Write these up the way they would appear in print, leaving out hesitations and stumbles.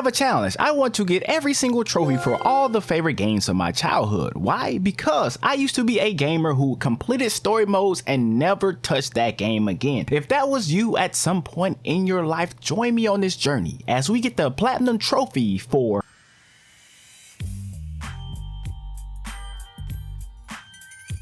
have a challenge. I want to get every single trophy for all the favorite games of my childhood. Why? Because I used to be a gamer who completed story modes and never touched that game again. If that was you at some point in your life, join me on this journey as we get the platinum trophy for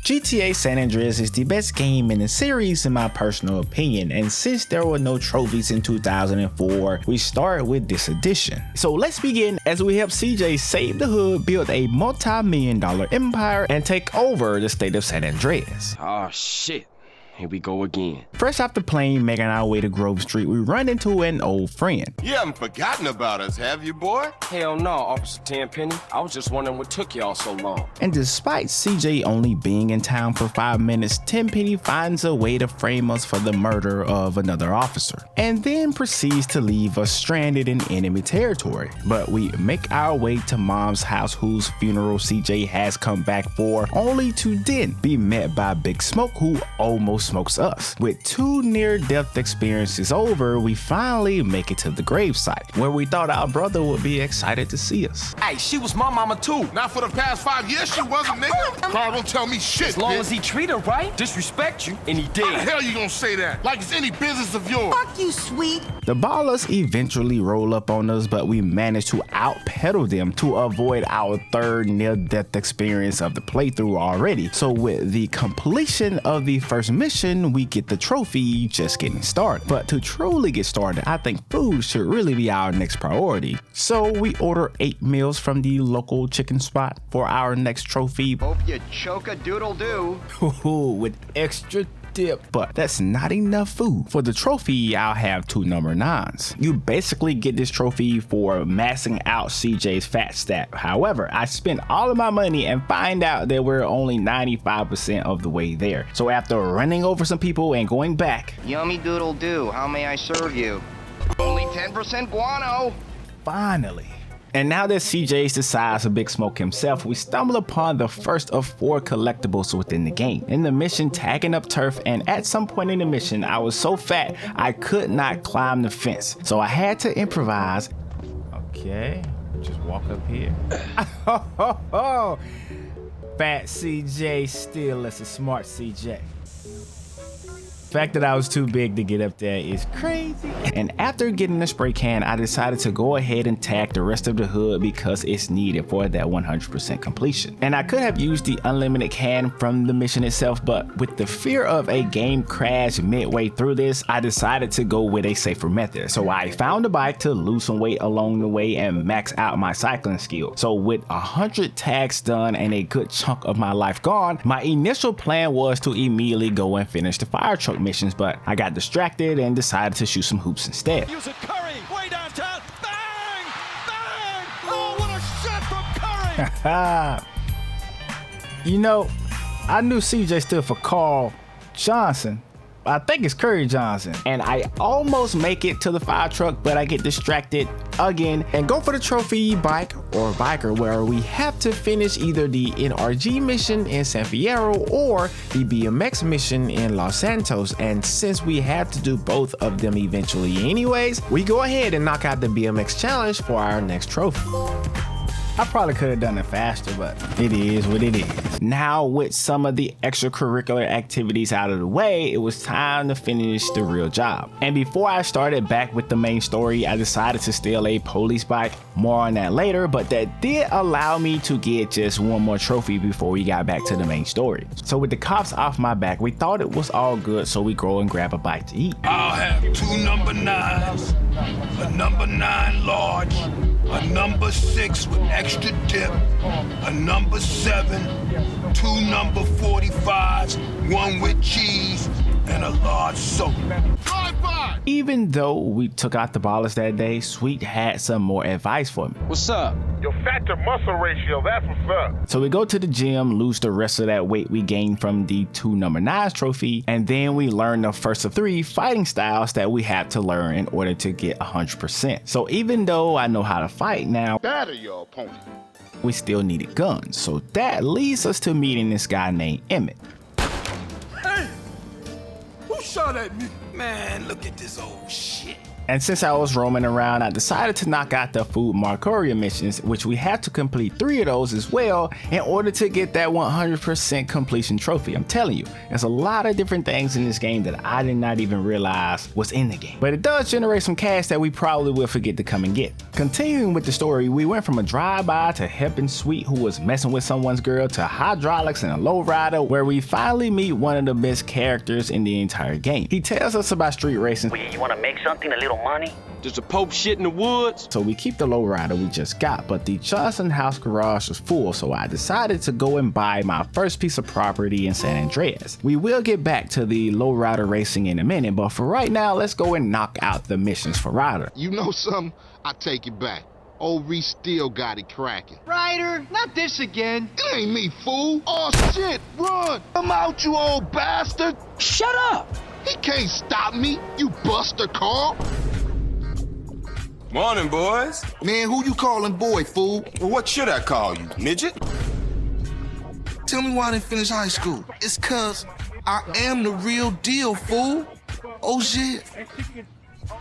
GTA San Andreas is the best game in the series in my personal opinion, and since there were no trophies in 2004, we start with this edition. So let's begin as we help CJ save the hood, build a multi-million-dollar empire, and take over the state of San Andreas. Oh shit. Here we go again. Fresh off the plane, making our way to Grove Street, we run into an old friend. You haven't forgotten about us, have you, boy? Hell no, Officer Tenpenny. I was just wondering what took y'all so long. And despite CJ only being in town for 5 minutes, Tenpenny finds a way to frame us for the murder of another officer, and then proceeds to leave us stranded in enemy territory. But we make our way to Mom's house, whose funeral CJ has come back for, only to then be met by Big Smoke, who almost smokes us. With 2 near-death experiences over, we finally make it to the gravesite, where we thought our brother would be excited to see us. Hey, she was my mama too. Not for the past 5 years she wasn't, nigga. Carl, don't tell me shit, As long bitch. as he treat her right, disrespect you, and he How the did. hell you gonna say that? Like it's any business of yours. Fuck you, sweet. The ballers eventually roll up on us, but we manage to outpedal them to avoid our 3rd near-death experience of the playthrough already. So with the completion of the first mission, we get the trophy just getting started. But to truly get started, I think food should really be our next priority. So we order 8 meals from the local chicken spot for our next trophy. Hope you choke a doodle doo. With extra dip, but that's not enough food. For the trophy, I'll have 2 number 9s. You basically get this trophy for maxing out CJ's fat stat. However, I spent all of my money and find out that we're only 95% of the way there. So after running over some people and going back, Yummy doodle doo, how may I serve you? Only 10% guano. finally. And now that CJ's the size of Big Smoke himself, we stumble upon the first of 4 collectibles within the game. In the mission, tagging up turf, and at some point in the mission, I was so fat I could not climb the fence. So I had to improvise. Okay, just walk up here. Fat CJ still is a smart CJ. The fact that I was too big to get up there is crazy. And after getting the spray can, I decided to go ahead and tag the rest of the hood because it's needed for that 100% completion. And I could have used the unlimited can from the mission itself, but with the fear of a game crash midway through this, I decided to go with a safer method. So I found a bike to lose some weight along the way and max out my cycling skill. So with 100 tags done and a good chunk of my life gone, my initial plan was to immediately go and finish the fire truck missions, but I got distracted and decided to shoot some hoops instead. Use a Curry way downtown. Bang! Bang! Oh, what a shot from Curry! You know, I knew CJ stood for Carl Johnson. I think it's Curry Johnson. And I almost make it to the fire truck, but I get distracted again and go for the trophy bike or biker, where we have to finish either the NRG mission in San Fierro or the BMX mission in Los Santos. And since we have to do both of them eventually anyways, we go ahead and knock out the BMX challenge for our next trophy. I probably could have done it faster, but it is what it is. Now, with some of the extracurricular activities out of the way, it was time to finish the real job. And before I started back with the main story, I decided to steal a police bike. More on that later, but that did allow me to get just 1 more trophy before we got back to the main story. So with the cops off my back, we thought it was all good, so we go and grab a bite to eat. I'll have 2 number 9s, a number 9 large, a number 6 with extra dip, a number 7, 2 number 45s, 1 with cheese, and a large soda. Even though we took out the ballers that day, Sweet had some more advice for me. What's up? Your fat to muscle ratio, that's what's up. So we go to the gym, lose the rest of that weight we gained from the 2 number 9s trophy, and then we learn the first of 3 fighting styles that we had to learn in order to get 100%. So even though I know how to fight now, Batter your opponent. we still needed guns. So that leads us to meeting this guy named Emmett. Hey! Who shot at me? Man, look at this old shit. And since I was roaming around, I decided to knock out the Food Marcoria missions, which we have to complete 3 of those as well in order to get that 100% completion trophy. I'm telling you, there's a lot of different things in this game that I did not even realize was in the game. But it does generate some cash that we probably will forget to come and get. Continuing with the story, we went from a drive-by to helping Sweet, who was messing with someone's girl, to hydraulics and a lowrider, where we finally meet one of the best characters in the entire game. He tells us about street racing. You wanna make something, a little money? Does the Pope shit in the woods? So we keep the lowrider we just got, but the Johnson house garage was full, so I decided to go and buy my first piece of property in San Andreas. We will get back to the lowrider racing in a minute, but for right now, let's go and knock out the missions for Ryder. You know something? I take it back. Old Reese still got it cracking. Ryder, not this again. It ain't me, fool. Oh shit, run! Come out, you old bastard! Shut up! He can't stop me, you buster Carl. Morning, boys. Man, who you calling boy, fool? Well, what should I call you, midget? Tell me why I didn't finish high school. It's cause I am the real deal, fool. Oh shit.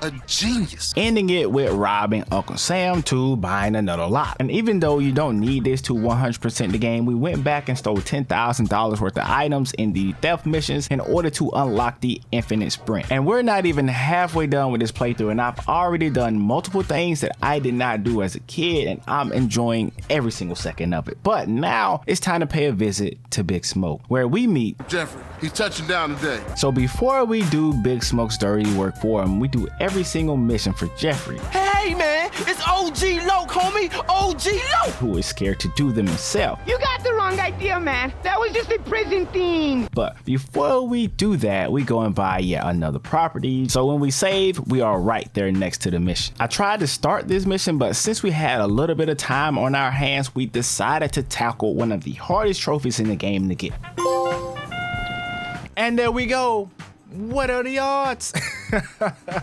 A genius. Ending it with robbing Uncle Sam to buying another lot. And even though you don't need this to 100% the game, we went back and stole $10,000 worth of items in the theft missions in order to unlock the infinite sprint. And we're not even halfway done with this playthrough, and I've already done multiple things that I did not do as a kid, and I'm enjoying every single second of it. But now it's time to pay a visit to Big Smoke, where we meet Jeffrey, he's touching down today. So before we do Big Smoke's dirty work for him, we do every single mission for Jeffrey. Hey, man, it's OG Loke, homie. OG Loke. Who is scared to do them himself. You got the wrong idea, man. That was just a prison thing. But before we do that, we go and buy yet another property. So when we save, we are right there next to the mission. I tried to start this mission, but since we had a little bit of time on our hands, we decided to tackle one of the hardest trophies in the game to get. And there we go. What are the odds?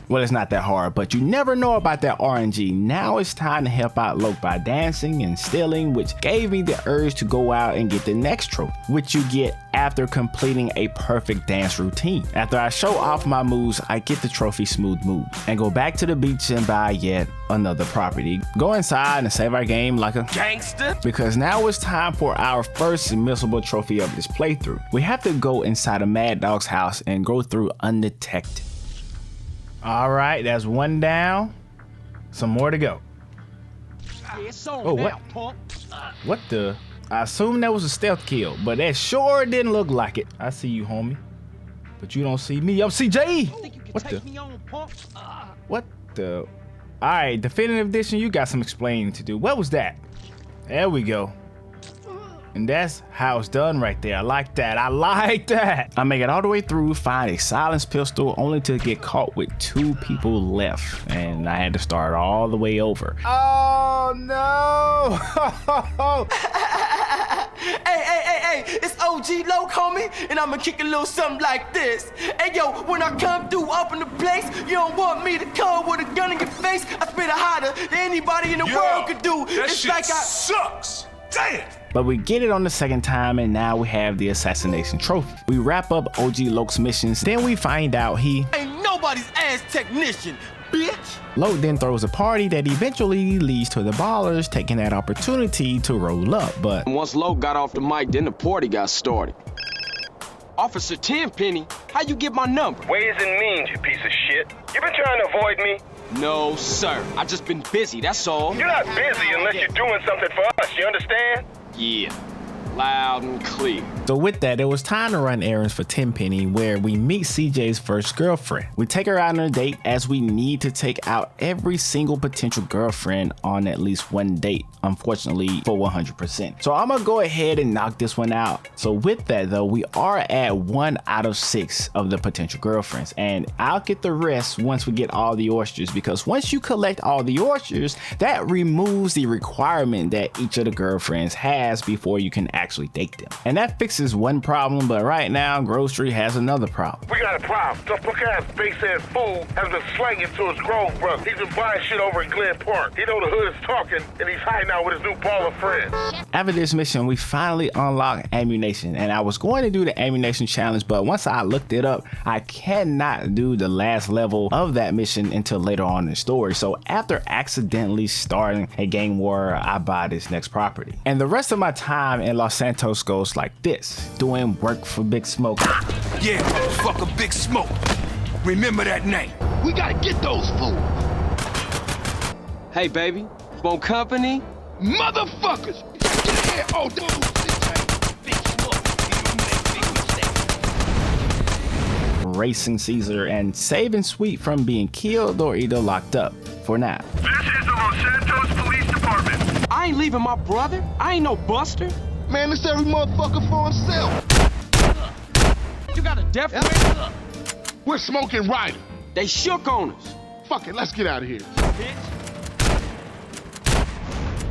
Well, it's not that hard, but you never know about that RNG. Now it's time to help out Loke by dancing and stealing, which gave me the urge to go out and get the next trophy, which you get after completing a perfect dance routine. After I show off my moves, I get the trophy Smooth Move and go back to the beach and buy yet another property. Go inside and save our game like a Gangster. because now it's time for our first missable trophy of this playthrough. We have to go inside a Mad Dog's house and go through undetected. All right, that's one down. Some more to go. Oh, what? What the? I assume that was a stealth kill, but that sure didn't look like it. I see you, homie, but you don't see me. I'm CJ. What the? What the? All right, definitive edition, you got some explaining to do. What was that? There we go. And that's how it's done right there. I like that. I like that. I make it all the way through, find a silenced pistol, only to get caught with 2 people left. And I had to start all the way over. Oh, no. Hey, it's OG Loke, homie, and I'ma kick a little something like this. Hey, yo, when I come through up in the place, you don't want me to come with a gun in your face. I spit it harder than anybody in the world could do. That it's shit like sucks. Damn. But we get it on the second time, and now we have the assassination trophy. We wrap up OG Loke's missions, then we find out he ain't nobody's ass technician, bitch. Loke then throws a party that eventually leads to the ballers taking that opportunity to roll up, but Once Loke got off the mic, then the party got started. Officer Tenpenny, how you get my number? Ways and means, you piece of shit. You been trying to avoid me? No, sir. I just been busy, that's all. You're not busy unless you're doing something for us, you understand? Yeah, loud and clear. so with that, it was time to run errands for Tenpenny, where we meet CJ's first girlfriend. We take her out on a date, as we need to take out every single potential girlfriend on at least one date, unfortunately, for 100%. So I'm gonna go ahead and knock this one out. So with that though, we are at 1 out of 6 of the potential girlfriends, and I'll get the rest once we get all the oysters, because once you collect all the oysters, that removes the requirement that each of the girlfriends has before you can actually actually take them. And that fixes one problem, but right now, Grove Street has another problem. We got a problem. Some punk-ass base-ass fool has been slanging to his Grove brother. He's been buying shit over in Glen Park. He know the hood is talking, and he's hiding out with his new baller friends. After this mission, we finally unlocked ammunition, and I was going to do the ammunition challenge, but once I looked it up, I cannot do the last level of that mission until later on in the story. So after accidentally starting a gang war, I buy this next property. And the rest of my time in Los Santos goes like this, doing work for Big Smoke. Yeah, motherfucker, Big Smoke. Remember that name. We gotta get those fools. Hey, baby. Want company? Motherfuckers. Yeah, oh, Big Smoke. Racing Caesar and saving Sweet from being killed or either locked up for now. This is the Los Santos Police Department. I ain't leaving my brother. I ain't no buster. Man, it's every motherfucker for himself. You got a death wish? We're smoking Ryder. They shook on us. Fuck it, let's get out of here. Bitch.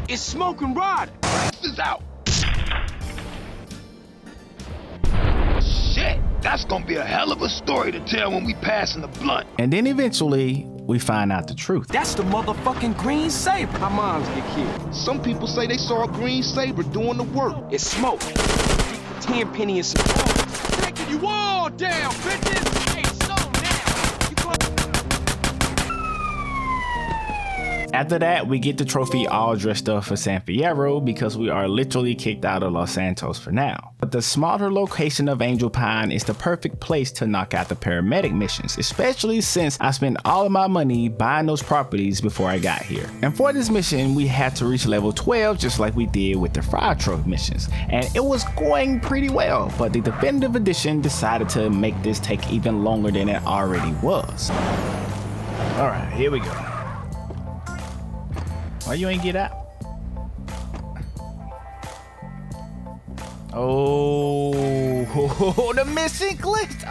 It's smoking Ryder. This is out. Shit, that's gonna be a hell of a story to tell when we pass in the blunt. And then eventually, we find out the truth. That's the motherfucking green saber. Our moms get killed. Some people say they saw a green saber doing the work. It's smoke. 10 penny and some. Taking you all down, bitches. Hey, slow down. You go. After that, we get the trophy all dressed up for San Fierro because we are literally kicked out of Los Santos for now. But the smaller location of Angel Pine is the perfect place to knock out the paramedic missions, especially since I spent all of my money buying those properties before I got here. And for this mission, we had to reach level 12 just like we did with the fire truck missions. And it was going pretty well, but the definitive edition decided to make this take even longer than it already was. All right, here we go. Why you ain't get out? Oh, the missing glitch.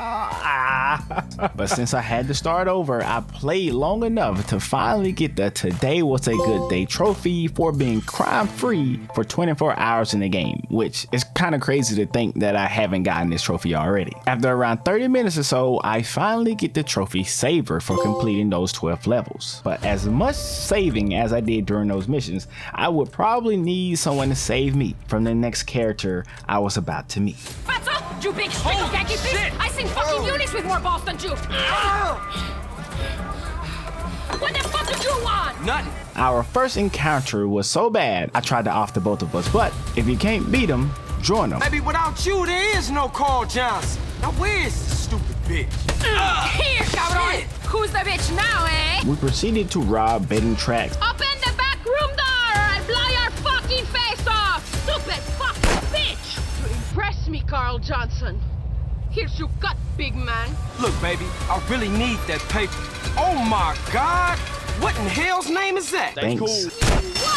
But since I had to start over, I played long enough to finally get the Today Was a Good Day trophy for being crime-free for 24 hours in the game, which is kind of crazy to think that I haven't gotten this trophy already. After around 30 minutes or so, I finally get the trophy Saver for completing those 12 levels. But as much saving as I did during those missions, I would probably need someone to save me from the next character I was about to meet. What's up, you big stick of khaki fish? I seen fucking units with more balls than you. What the fuck did you want? Nothing. Our first encounter was so bad, I tried to off the both of us, but if you can't beat them, join them. Maybe without you, there is no Carl Johnson. Now where's the stupid bitch? Here, cabrón. Who's the bitch now, eh? We proceeded to rob betting tracks. Open the back room door or I'll blow your fucking face off, stupid fucking bitch. You impress me, Carl Johnson. Here's your cut, big man. Look, baby, I really need that paper. Oh my God! What in hell's name is that? Thanks. One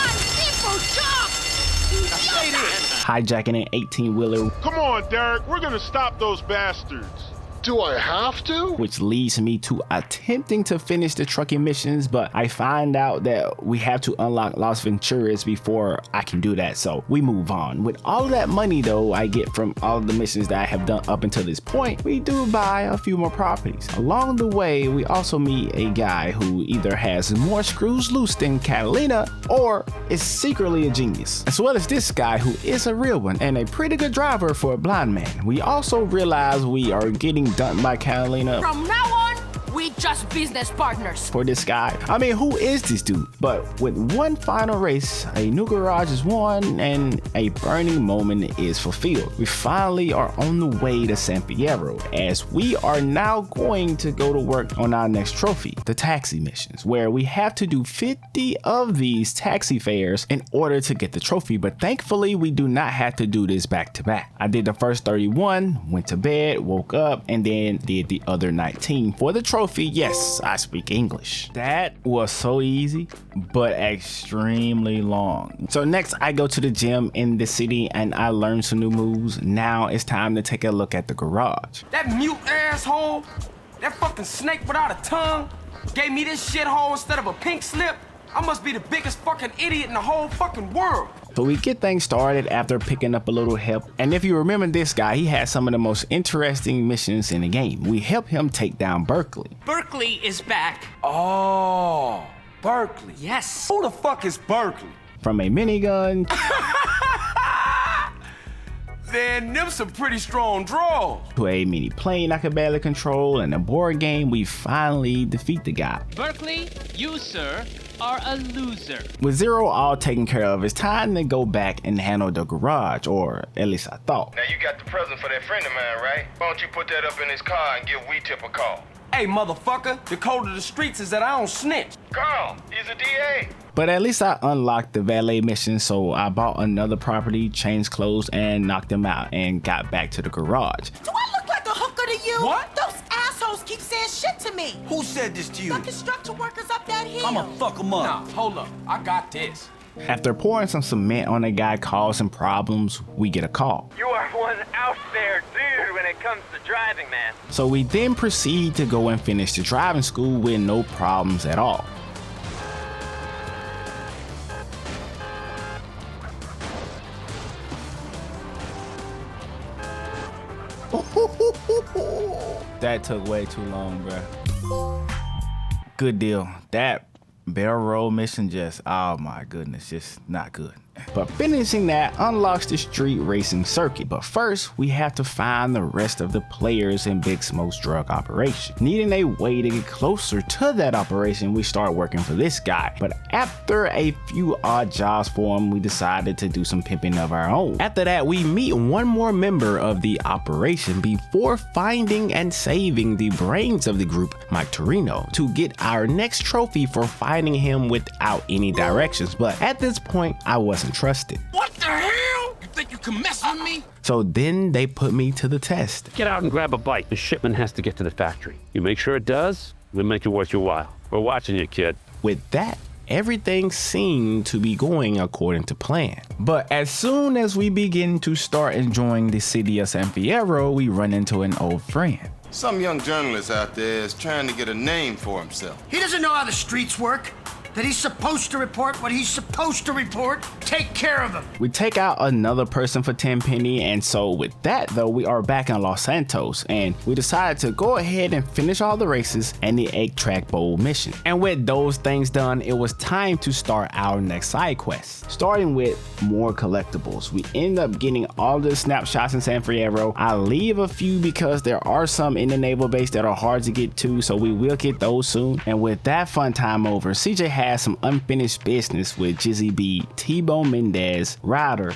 simple job. Stay there. Hijacking an 18-wheeler, Come on, Derek. We're gonna stop those bastards. Do I have to? which leads me to attempting to finish the trucking missions, but I find out that we have to unlock Las Venturas before I can do that, so we move on. With all of that money though I get from all of the missions that I have done up until this point, we do buy a few more properties. Along the way, we also meet a guy who either has more screws loose than Catalina or is secretly a genius, as well as this guy who is a real one and a pretty good driver for a blind man. We also realize we are getting done by Catalina. From now on, we just business partners. For this guy, I mean, who is this dude? But with one final race, a new garage is won and a burning moment is fulfilled. We finally are on the way to San Fierro, as we are now going to go to work on our next trophy, the taxi missions, where we have to do 50 of these taxi fares in order to get the trophy. But thankfully, we do not have to do this back to back. I did the first 31, went to bed, woke up, and then did the other 19 for the trophy. Yes, I speak English. That was so easy, but extremely long. So next I go to the gym in the city and I learn some new moves. Now it's time to take a look at the garage. That mute asshole, that fucking snake without a tongue, gave me this shithole instead of a pink slip. I must be the biggest fucking idiot in the whole fucking world. So we get things started after picking up a little help. And if you remember this guy, he had some of the most interesting missions in the game. We helped him take down Berkeley. Berkeley is back. Oh, Berkeley. Yes. Who the fuck is Berkeley? From a minigun Then them some pretty strong draws. to a mini plane I could barely control, and a board game, we finally defeat the guy. Berkeley, you, sir, are a loser. With Zero all taken care of, it's time to go back and handle the garage, or at least I thought. Now you got the present for that friend of mine, right? Why don't you put that up in his car and give Weetip a call? Hey, motherfucker, the code of the streets is that I don't snitch. Carl, he's a DA. But at least I unlocked the valet mission, so I bought another property, changed clothes, and knocked him out, and got back to the garage. Do I look like a hooker to you? What? Those assholes keep saying shit to me. Who said this to you? The construction workers up that hill. I'ma fuck them up. Nah, hold up. I got this. After pouring some cement on a guy causing problems, we get a call. You are one out there, dude, when it comes to driving, man. So we then proceed to go and finish the driving school with no problems at all. That took way too long, bruh. Good deal. That barrel roll mission just, oh my goodness, just not good. But finishing that unlocks the street racing circuit. But first, we have to find the rest of the players in Big Smoke's drug operation. Needing a way to get closer to that operation, we start working for this guy. But after a few odd jobs for him, we decided to do some pimping of our own. After that, we meet one more member of the operation before finding and saving the brains of the group, Mike Torino, to get our next trophy for finding him without any directions. But at this point, I wasn't trusted. What the hell? You think you can mess with me? So then they put me to the test. Get out and grab a bite. The shipment has to get to the factory. You make sure it does, we'll make it worth your while. We're watching you, kid. With that, everything seemed to be going according to plan. But as soon as we begin to start enjoying the city of San Fierro, we run into an old friend. Some young journalist out there is trying to get a name for himself. He doesn't know how the streets work. That he's supposed to report what he's supposed to report. Take care of him. We take out another person for 10 penny, and so with that though, we are back in Los Santos, and we decided to go ahead and finish all the races and the 8-track bowl mission. And with those things done, it was time to start our next side quest. Starting with more collectibles. We end up getting all the snapshots in San Fierro. I leave a few because there are some in the naval base that are hard to get to, so we will get those soon. And with that fun time over, CJ had some unfinished business with Jizzy B, T-Bone Mendez, Ryder,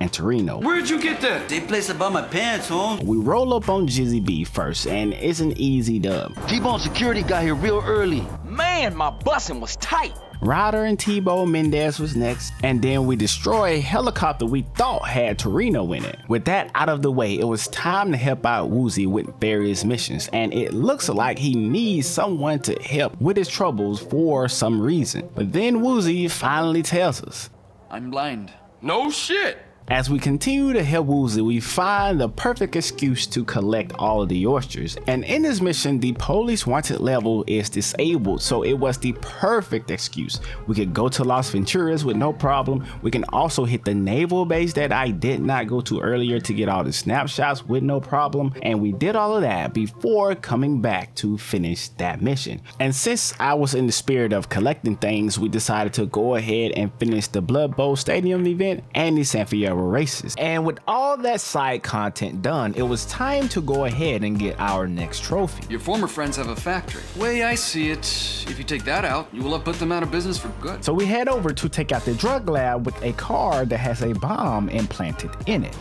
and Torino. Where'd you get that? They placed above my pants, home. We roll up on Jizzy B first, and it's an easy dub. T-Bone security got here real early. Man, my busing was tight. Ryder and T-Bone Mendez was next, and then we destroy a helicopter we thought had Torino in it. With that out of the way, it was time to help out Woozy with various missions, and it looks like he needs someone to help with his troubles for some reason. But then Woozy finally tells us, I'm blind. No shit. As we continue to help Woozy, we find the perfect excuse to collect all of the oysters. And in this mission, the police wanted level is disabled, so it was the perfect excuse. We could go to Las Venturas with no problem. We can also hit the naval base that I did not go to earlier to get all the snapshots with no problem. And we did all of that before coming back to finish that mission. And since I was in the spirit of collecting things, we decided to go ahead and finish the Blood Bowl Stadium event and the San Fierro races. And with all that side content done, it was time to go ahead and get our next trophy. Your former friends have a factory. Way I see it, if you take that out, you will have put them out of business for good. So we head over to take out the drug lab with a car that has a bomb implanted in it.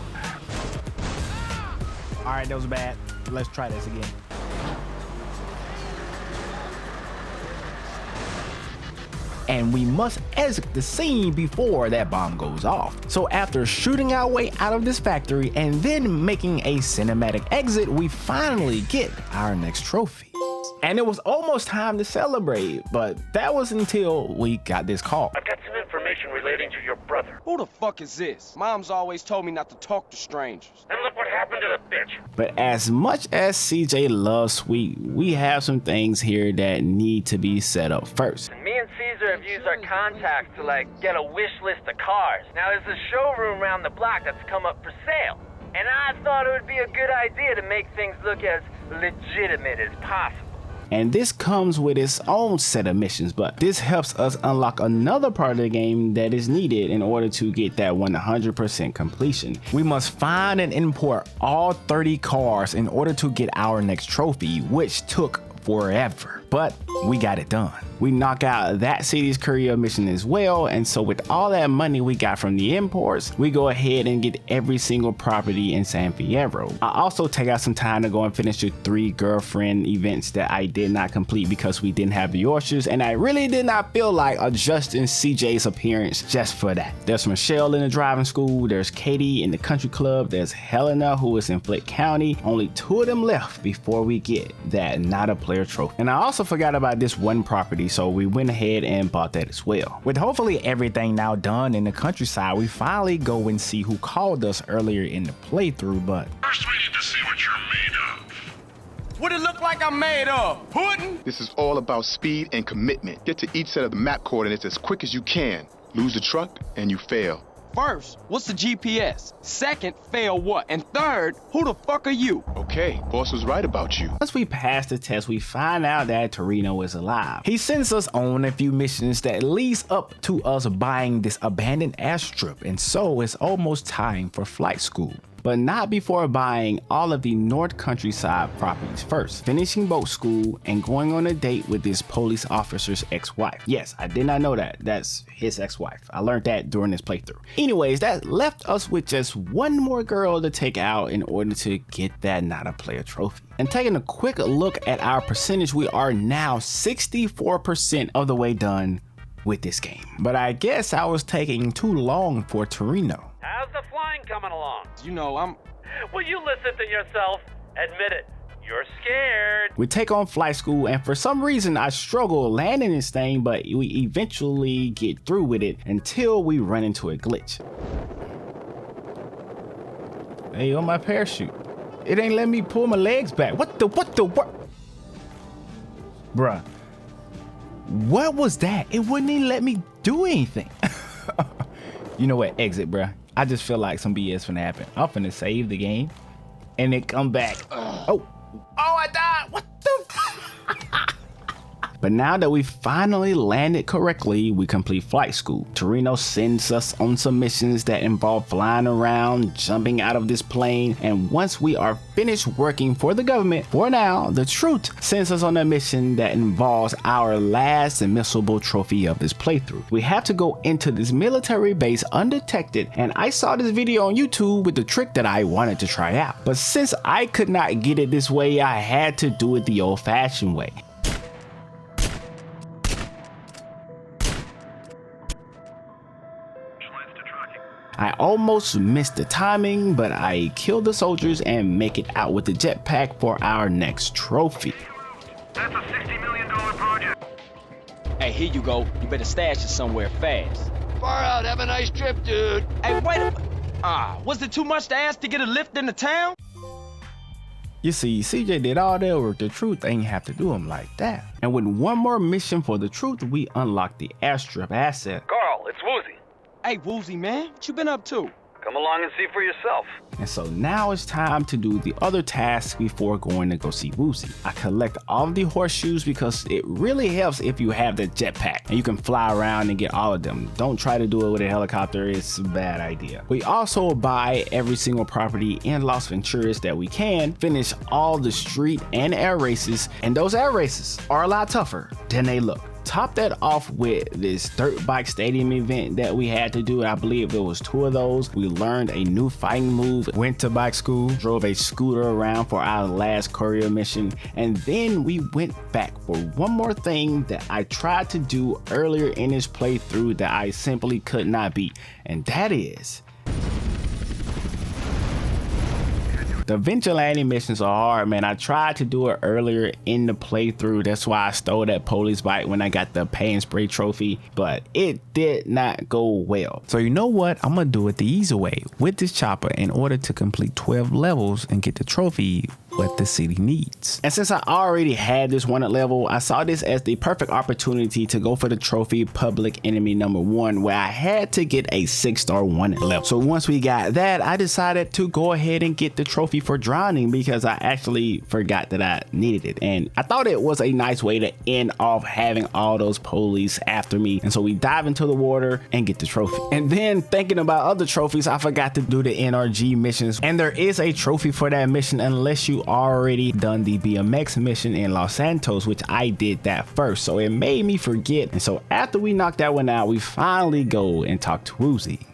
All right, that was bad. Let's try this again. And we must exit the scene before that bomb goes off. So after shooting our way out of this factory and then making a cinematic exit, we finally get our next trophy. And it was almost time to celebrate, but that was until we got this call. I've got some information relating to your brother. Who the fuck is this? Mom's always told me not to talk to strangers. And look what happened to the bitch. But as much as CJ loves Sweet, we have some things here that need to be set up first. Me and Caesar have used our contacts to, like, get a wish list of cars. Now, there's a showroom around the block that's come up for sale. And I thought it would be a good idea to make things look as legitimate as possible. And this comes with its own set of missions, but this helps us unlock another part of the game that is needed in order to get that 100% completion. We must find and import all 30 cars in order to get our next trophy, which took forever, but we got it done. We knock out that city's courier mission as well, and so with all that money we got from the imports, we go ahead and get every single property in San Fierro. I also take out some time to go and finish the 3 girlfriend events that I did not complete because we didn't have the oysters, and I really did not feel like adjusting CJ's appearance just for that. There's Michelle in the driving school, there's Katie in the country club, there's Helena who is in Flick County. Only 2 of them left before we get that not a player trophy. And I also forgot about this one property, so we went ahead and bought that as well. With hopefully everything now done in the countryside, we finally go and see who called us earlier in the playthrough, but First we need to see what you're made of. What it look like I'm made of? Pudding? This is all about speed and commitment. Get to each set of the map coordinates as quick as you can. Lose the truck and you fail. First, what's the GPS? Second, fail what? And third, who the fuck are you? Okay, boss was right about you. once we pass the test, we find out that Torino is alive. He sends us on a few missions that leads up to us buying this abandoned airstrip, and so it's almost time for flight school. But not before buying all of the North Countryside properties first, finishing boat school and going on a date with this police officer's ex-wife. Yes, I did not know that. That's his ex-wife. I learned that during this playthrough. Anyways, that left us with just one more girl to take out in order to get that not a player trophy. And taking a quick look at our percentage, we are now 64% of the way done with this game. But I guess I was taking too long for Torino. How's the flying coming along? You know, Will you listen to yourself? Admit it. You're scared. We take on flight school, and for some reason I struggle landing this thing, but we eventually get through with it until we run into a glitch. Hey, on my parachute. It ain't letting me pull my legs back. What? Bruh. What was that? It wouldn't even let me do anything. You know what? Exit, bruh. I just feel like some BS finna happen. I'm finna save the game and then come back. Oh, I died. What the? But now that we finally landed correctly, we complete flight school. Torino sends us on some missions that involve flying around, jumping out of this plane, and once we are finished working for the government, for now, the Truth sends us on a mission that involves our last missable trophy of this playthrough. We have to go into this military base undetected, and I saw this video on YouTube with the trick that I wanted to try out. But since I could not get it this way, I had to do it the old-fashioned way. I almost missed the timing, but I kill the soldiers and make it out with the jetpack for our next trophy. That's a $60 million project. Hey, here you go. You better stash it somewhere fast. Far out. Have a nice trip, dude. Hey, wait a was it too much to ask to get a lift into town? You see, CJ did all that work. The Truth ain't have to do him like that. And with one more mission for the Truth, we unlock the airstrip asset. Carl, it's Woozy. Hey, Woozy, man, what you been up to? Come along and see for yourself. And so now it's time to do the other tasks before going to go see Woozy. I collect all of the horseshoes because it really helps if you have the jetpack and you can fly around and get all of them. Don't try to do it with a helicopter, it's a bad idea. We also buy every single property in Las Venturas that we can, finish all the street and air races, and those air races are a lot tougher than they look. Top that off with this dirt bike stadium event that we had to do. I believe it was 2 of those. We learned a new fighting move, went to bike school, drove a scooter around for our last courier mission, and then we went back for one more thing that I tried to do earlier in this playthrough that I simply could not beat, and that is the vigilante missions are hard, man. I tried to do it earlier in the playthrough. That's why I stole that police bike when I got the pay and spray trophy, but it did not go well. So you know what? I'm gonna do it the easy way with this chopper in order to complete 12 levels and get the trophy what the city needs. And since I already had this wanted level, I saw this as the perfect opportunity to go for the trophy Public Enemy #1, where I had to get a 6-star wanted level. So once we got that, I decided to go ahead and get the trophy for drowning because I actually forgot that I needed it. And I thought it was a nice way to end off having all those police after me. And so we dive into the water and get the trophy. And then thinking about other trophies, I forgot to do the NRG missions. And there is a trophy for that mission unless you already done the BMX mission in Los Santos, which I did that first. So it made me forget. And so after we knocked that one out, we finally go and talk to Woozie.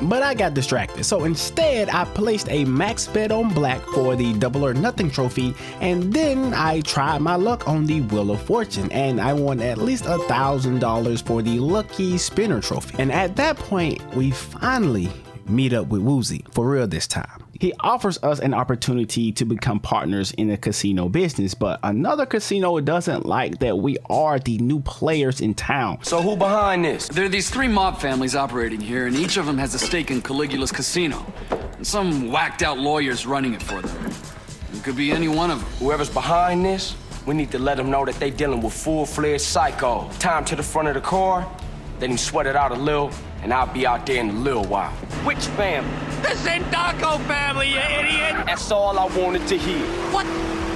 But I got distracted, so instead I placed a max bet on black for the Double or Nothing trophy, and then I tried my luck on the Wheel of Fortune, and I won at least $1,000 for the Lucky Spinner trophy. And at that point, we finally meet up with Woozie, for real this time. He offers us an opportunity to become partners in the casino business, but another casino doesn't like that we are the new players in town. So who behind this? There are these 3 mob families operating here, and each of them has a stake in Caligula's casino. And some whacked out lawyers running it for them. It could be any one of them. Whoever's behind this, we need to let them know that they dealing with full-fledged psycho. Time to the front of the car, let him sweat it out a little, and I'll be out there in a little while. Which family? The Sindaco family, you idiot! That's all I wanted to hear. What?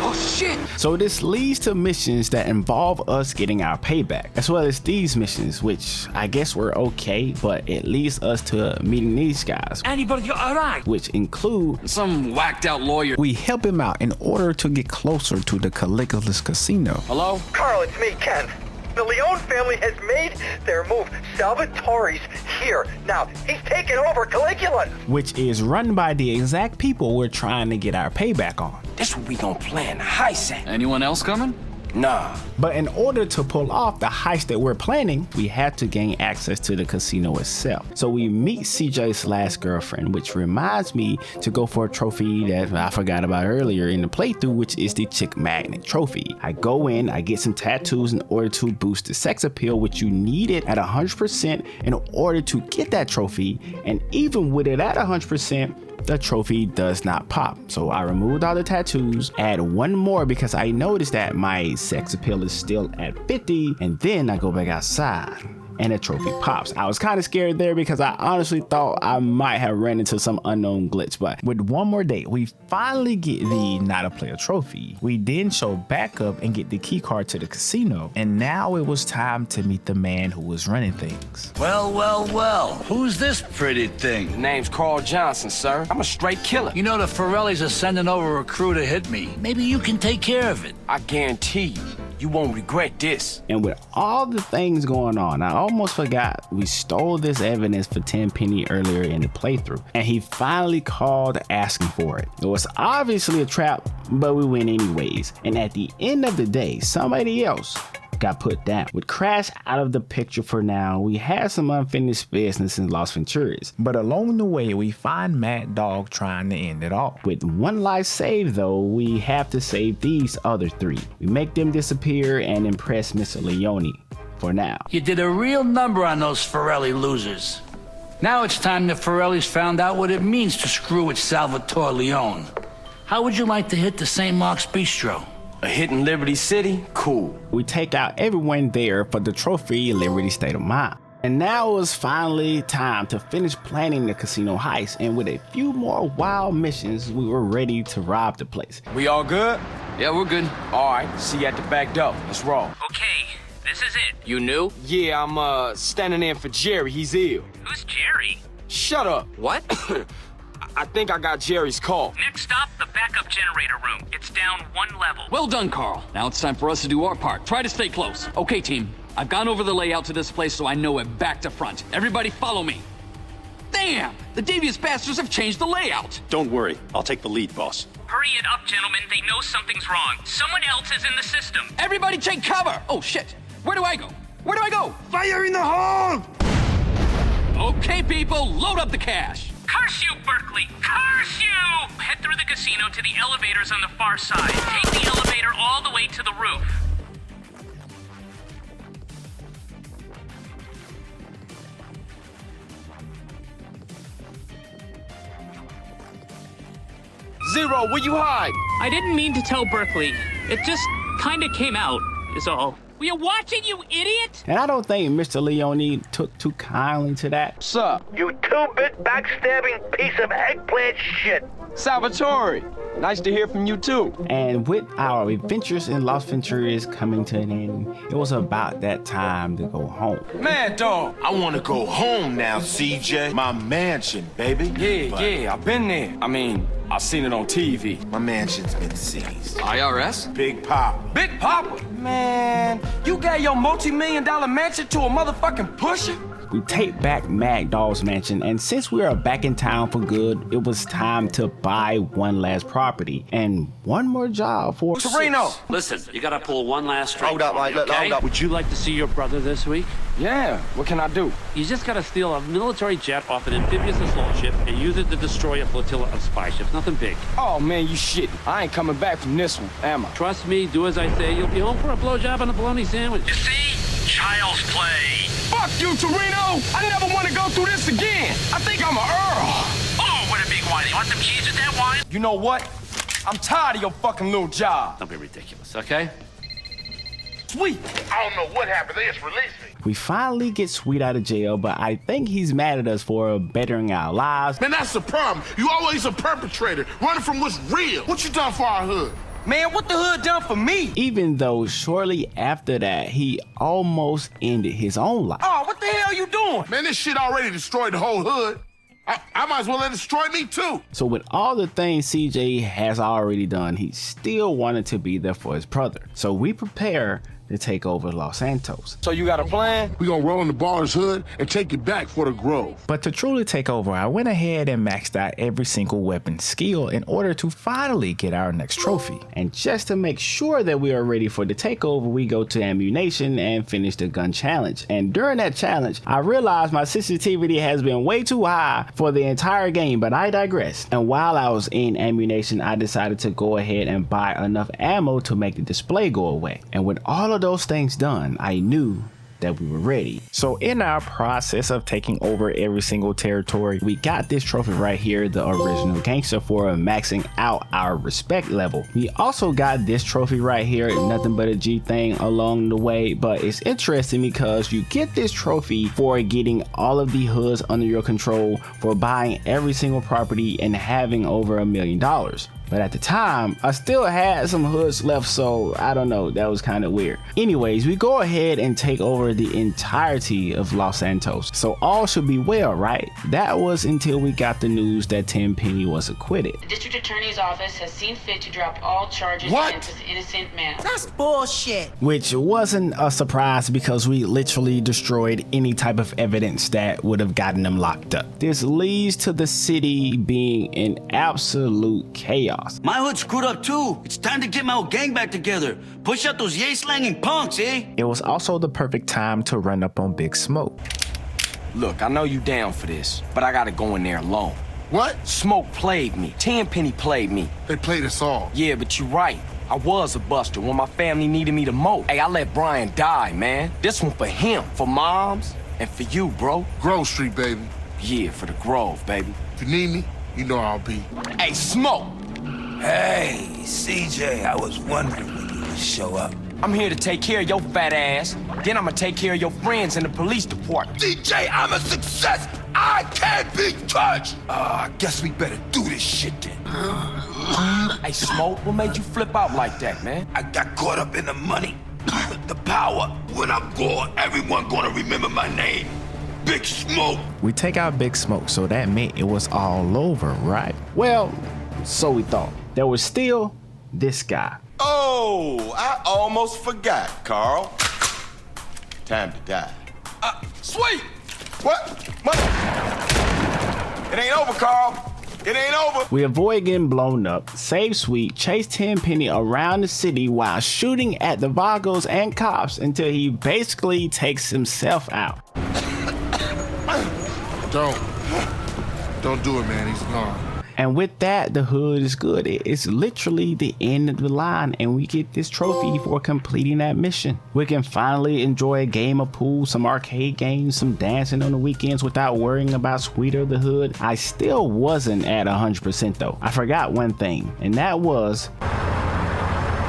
Oh shit! So this leads to missions that involve us getting our payback, as well as these missions, which I guess were okay, but it leads us to meeting these guys. Anybody alright? Which include some whacked out lawyer. We help him out in order to get closer to the Caligula's casino. Hello? Carl, it's me, Ken. The Leone family has made their move. Salvatore's here. Now, he's taken over Caligula. Which is run by the exact people we're trying to get our payback on. This what we gonna plan the heist at. Anyone else coming? Nah. But in order to pull off the heist that we're planning, we had to gain access to the casino itself. So we meet CJ's last girlfriend, which reminds me to go for a trophy that I forgot about earlier in the playthrough, which is the Chick Magnet trophy. I go in, I get some tattoos in order to boost the sex appeal, which you need it at 100% in order to get that trophy. And even with it at 100%, the trophy does not pop. So I removed all the tattoos, add one more because I noticed that my sex appeal is still at 50, and then I go back outside and the trophy pops. I was kind of scared there because I honestly thought I might have ran into some unknown glitch, but with one more day, we finally get the Not a Player trophy. We then show back up and get the key card to the casino, and now it was time to meet the man who was running things. Well, well, well. Who's this pretty thing? The name's Carl Johnson, sir. I'm a straight killer. You know the Forellis are sending over a crew to hit me. Maybe you can take care of it. I guarantee you won't regret this. And with all the things going on, I almost forgot we stole this evidence for 10 penny earlier in the playthrough, and he finally called asking for it. It was obviously a trap, but we win anyways. And at the end of the day, somebody else got put down. With Crash out of the picture for now, we had some unfinished business in Las Venturas. But along the way, we find Mad Dog trying to end it all. With one life saved though, we have to save these other 3. We make them disappear and impress Mr. Leone for now. You did a real number on those Forelli losers. Now it's time the Forellis found out what it means to screw with Salvatore Leone. How would you like to hit the St. Mark's Bistro? A hit in Liberty City? Cool. We take out everyone there for the trophy Liberty State of Mind. And now it was finally time to finish planning the casino heist, and with a few more wild missions, we were ready to rob the place. We all good? Yeah, we're good. All right, see you at the back door. Let's roll. Okay, this is it. You new? Yeah, I'm standing in for Jerry. He's ill. Who's Jerry? Shut up. What? I think I got Jerry's call. Next stop, the backup generator room. It's down 1 level. Well done, Carl. Now it's time for us to do our part. Try to stay close. Okay, team. I've gone over the layout to this place so I know it back to front. Everybody follow me. Damn! The devious bastards have changed the layout. Don't worry. I'll take the lead, boss. Hurry it up, gentlemen. They know something's wrong. Someone else is in the system. Everybody take cover! Oh, shit. Where do I go? Where do I go? Fire in the hole! Okay, people, load up the cash. Curse you, Berkeley! Curse you! Head through the casino to the elevators on the far side. Take the elevator all the way to the roof. Zero, where you hide? I didn't mean to tell Berkeley. It just kinda came out, is all. We are watching, you idiot! And I don't think Mr. Leone took too kindly to that. Sup? You two-bit backstabbing piece of eggplant shit. Salvatore, nice to hear from you too. And with our adventures in Los Venturas coming to an end, it was about that time to go home. Man, dog, I want to go home now, CJ. My mansion, baby. Yeah, I've been there. I mean, I've seen it on TV. My mansion's been seized. IRS? Big Papa. Big Papa? Man, you gave your multi-million-dollar mansion to a motherfucking pusher? We take back Mad Dog's mansion, and since we are back in town for good, it was time to buy one last property and one more job for Torino. Listen, you gotta pull one last string. Hold up, Mike, look, okay? hold up. Would you like to see your brother this week? Yeah, what can I do? You just gotta steal a military jet off an amphibious assault ship and use it to destroy a flotilla of spy ships. Nothing big. Oh man, you shitting. I ain't coming back from this one, am I? Trust me, do as I say. You'll be home for a blowjob and a bologna sandwich. You see? Child's play. Fuck you, Torino! I never want to go through this again. I think I'm a Earl. Oh, what a big wine. You want some cheese with that wine? You know what? I'm tired of your fucking little job. Don't be ridiculous, okay? Sweet. I don't know what happened. They just released me. We finally get Sweet out of jail, but I think he's mad at us for bettering our lives. Man, that's the problem. You always a perpetrator, running from what's real. What you done for our hood? Man, what the hood done for me? Even though shortly after that, he almost ended his own life. Oh, what the hell you doing? Man, this shit already destroyed the whole hood. I might as well let it destroy me too. So with all the things CJ has already done, he still wanted to be there for his brother. So we prepare to take over Los Santos. So you got a plan? We gonna roll in the baller's hood and take it back for the Grove. But to truly take over, I went ahead and maxed out every single weapon skill in order to finally get our next trophy. And just to make sure that we are ready for the takeover, we go to ammunition and finish the gun challenge. And during that challenge, I realized my sensitivity has been way too high for the entire game, but I digress. And while I was in ammunition, I decided to go ahead and buy enough ammo to make the display go away. And with all of those things done, I knew that we were ready. So in our process of taking over every single territory, we got this trophy right here, the original gangster, for maxing out our respect level. We also got this trophy right here, nothing but a G thing along the way, but it's interesting because you get this trophy for getting all of the hoods under your control, for buying every single property and having over $1 million. But at the time, I still had some hoods left, so I don't know, that was kind of weird. Anyways, we go ahead and take over the entirety of Los Santos, so all should be well, right? That was until we got the news that Tenpenny was acquitted. The district attorney's office has seen fit to drop all charges against this innocent man. That's bullshit. Which wasn't a surprise because we literally destroyed any type of evidence that would have gotten them locked up. This leads to the city being in absolute chaos. My hood screwed up too. It's time to get my old gang back together. Push out those yay-slanging punks, eh? It was also the perfect time to run up on Big Smoke. Look, I know you down for this, but I gotta go in there alone. What? Smoke played me. Tenpenny played me. They played us all. Yeah, but you're right. I was a buster when my family needed me the most. Hey, I let Brian die, man. This one for him, for Moms, and for you, bro. Grove Street, baby. Yeah, for the Grove, baby. If you need me, you know I'll be. Hey, Smoke! Hey, CJ, I was wondering when you would show up. I'm here to take care of your fat ass. Then I'm gonna take care of your friends in the police department. DJ, I'm a success. I can't be touched. I guess we better do this shit then. Hey, Smoke, what made you flip out like that, man? I got caught up in the money, the power. When I'm gone, everyone gonna remember my name. Big Smoke. We take out Big Smoke, so that meant it was all over, right? Well, so we thought. There was still this guy. Oh, I almost forgot, Carl. Time to die. Sweet! What? It ain't over, Carl. It ain't over. We avoid getting blown up, save Sweet, chase Tenpenny around the city while shooting at the Vagos and cops until he basically takes himself out. Don't do it, man. He's gone. And with that, the hood is good. It's literally the end of the line, and we get this trophy for completing that mission. We can finally enjoy a game of pool, some arcade games, some dancing on the weekends without worrying about Sweet or the hood. I still wasn't at 100% though. I forgot one thing, and that was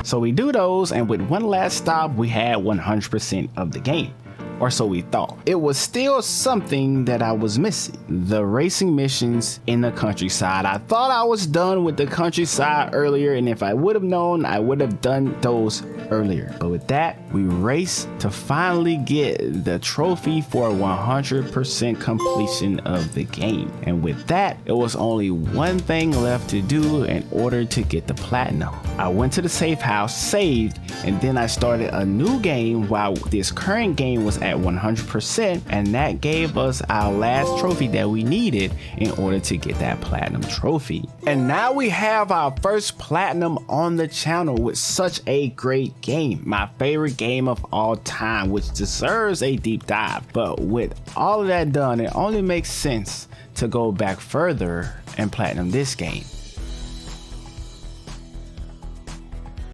So we do those, and with one last stop, we had 100% of the game. Or so we thought. It was still something that I was missing. The racing missions in the countryside. I thought I was done with the countryside earlier, and if I would have known, I would have done those earlier. But with that, we raced to finally get the trophy for 100% completion of the game. And with that, it was only one thing left to do in order to get the platinum. I went to the safe house, saved, and then I started a new game while this current game was at 100%, and that gave us our last trophy that we needed in order to get that platinum trophy. And now we have our first platinum on the channel with such a great game, my favorite game of all time, which deserves a deep dive. But with all of that done, it only makes sense to go back further and platinum this game.